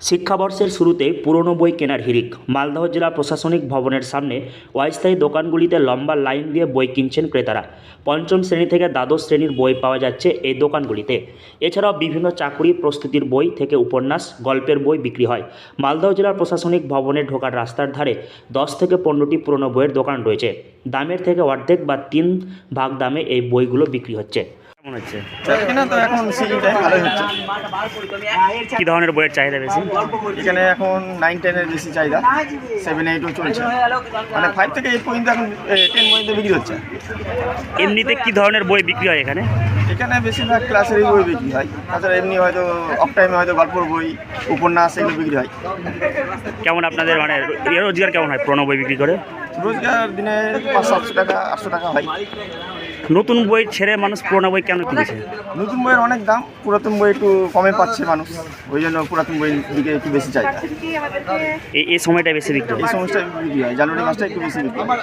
শিক্ষাবর্ষের শুরুতে পুরনো বই কেনার হিড়িক। মালদহ জেলা প্রশাসনিক ভবনের সামনে অস্থায়ী দোকানগুলিতে লম্বা লাইন দিয়ে বই কিনছেন ক্রেতারা। পঞ্চম শ্রেণী থেকে দ্বাদশ শ্রেণীর বই পাওয়া যাচ্ছে এই দোকানগুলিতে। এছাড়াও বিভিন্ন চাকুরি প্রস্তুতির বই থেকে উপন্যাস, গল্পের বই বিক্রি হয়। মালদহ জেলার প্রশাসনিক ভবনে ঢোকার রাস্তার ধারে 10 থেকে 15টি পুরনো বইয়ের দোকান রয়েছে। দামের থেকে অর্ধেক বা 3 ভাগ দামে এই বইগুলো বিক্রি হচ্ছে। কেমন হচ্ছে? এখানে তো এখন সিজনটাই ভালোই হচ্ছে। কী ধরনের বইয়ের চাহিদা বেশি? এখানে এখন 9-10 এর বেশি চাহিদা, 7-8ও চলছে, মানে 5 থেকে 8 পর্যন্ত, এখন 10 পর্যন্ত বিক্রি হচ্ছে। এমনিতে কী ধরনের বই বিক্রি হয় এখানে? এখানে বেশিরভাগ ক্লাসেরই বই বিক্রি হয়, তাছাড়া এমনি হয়তো অফ টাইমে হয়তো গল্পের বই, উপন্যাস এগুলো বিক্রি হয়। কেমন আপনাদের মানে রোজগার কেমন হয় পুরনো বই বিক্রি করে? রোজগার দিনে 500-700 টাকা, 800 টাকা হয়। নতুন বই ছেড়ে মানুষ পুরনো বই কেন কিনছে? নতুন বইয়ের অনেক দাম, পুরাতন বই একটু কমে পাচ্ছে মানুষ, ওই জন্য পুরাতন বইয়ের দিকে একটু বেশি চাই। এই সময়টা বেশি বিক্রি হয়। এই সমস্যা বিক্রি হয়, জানুয়ারি মাসটা একটু বেশি বিক্রি হয়।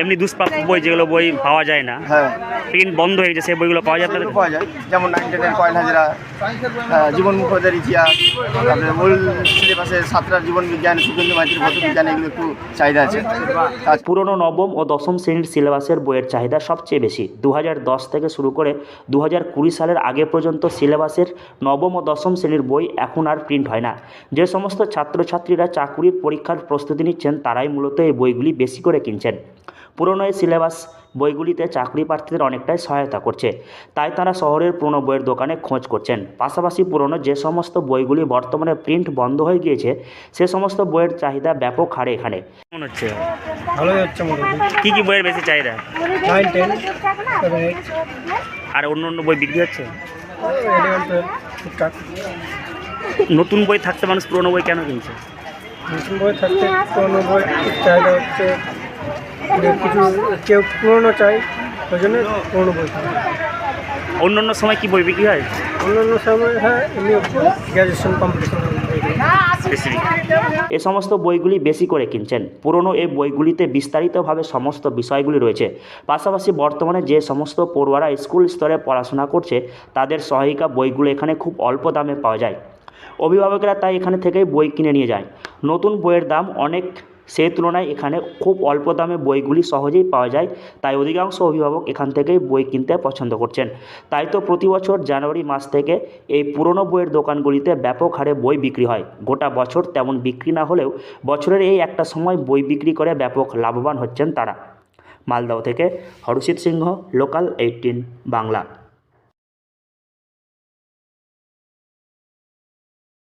এমনি দুষ্প্রাপ্য বই যেগুলো বই পাওয়া যায় না, হ্যাঁ, প্রিন্ট বন্ধ হয়ে গেছে, সেই বইগুলো পাওয়া যায় আপনাদের? পাওয়া যায়, যেমন 9-10 এর কয়েল হাজরা, জীবন মুখোপাধ্যায়ের ইতিহাস, তারপরে ওল্ড সিলেবাসের সাতটার জীবন বিজ্ঞান, সুগন্ধি মাইতির ভৌত বিজ্ঞান, এগুলো একটু চাহিদা আছে। পুরনো নবম ও দশম শ্রেণীর সিলেবাসের বইয়ের চাহিদা সবচেয়ে বেশি। 2010 থেকে শুরু করে 2020 সালের আগে পর্যন্ত সিলেবাসের নবম ও দশম শ্রেণীর বই এখন আর প্রিন্ট হয় না। যে সমস্ত ছাত্রছাত্রীরা চাকুরির পরীক্ষার প্রস্তুতি নিচ্ছেন তারাই মূলত এই বইগুলি বেশি করে কিনছেন। পুরনো এই সিলেবাস বইগুলিতে চাকরি প্রার্থীদের অনেকটাই সহায়তা করছে, তাই তারা শহরের পুরনো বইয়ের দোকানে খোঁজ করছেন। পাশাপাশি পুরনো যে সমস্ত বইগুলি বর্তমানে প্রিন্ট বন্ধ হয়ে গিয়েছে সে সমস্ত বইয়ের চাহিদা ব্যাপক হারে এখানে। কেমন হচ্ছে? ভালোই হচ্ছে মোটামুটি। কী কী বইয়ের বেশি চাহিদা? 9-10, 7-8। আর অন্য অন্য বই বিক্রি হচ্ছে? ঠিকঠাক। নতুন বই থাকতে মানুষ পুরনো বই কেন কিনছে? নতুন বই থাকতে পুরোনো বই চাহিদা হচ্ছে, কিছু কেউ পুরোনো চাই, ওই জন্য পুরোনো বই চাই। অন্য অন্য সময় কি বই বিক্রি হয়? অন্যান্য সময় হ্যাঁ, এমনি গ্র্যাজুয়েশন কম্পিটিশন। এ সমস্ত বইগুলি বেশি করে কিনছেন। পুরনো এই বইগুলিতে বিস্তারিতভাবে সমস্ত বিষয়গুলি রয়েছে। পাশাপাশি বর্তমানে যে সমস্ত পড়ুয়ারা স্কুল স্তরে পড়াশোনা করছে তাদের সহায়িকা বইগুলো এখানে খুব অল্প দামে পাওয়া যায়। অভিভাবকেরা তাই এখানে থেকেই বই কিনে নিয়ে যায়। নতুন বইয়ের দাম অনেক, সেই তুলনায় এখানে খুব অল্প দামে বইগুলি সহজেই পাওয়া যায়, তাই অধিকাংশ অভিভাবক এখান থেকেই বই কিনতে পছন্দ করছেন। তাই তো প্রতি বছর জানুয়ারি মাস থেকে এই পুরনো বইয়ের দোকানগুলিতে ব্যাপক হারে বই বিক্রি হয়। গোটা বছর তেমন বিক্রি না হলেও বছরের এই একটা সময় বই বিক্রি করে ব্যাপক লাভবান হচ্ছেন তারা। মালদহ থেকে হরষিত সিংহ, লোকাল 18 বাংলা।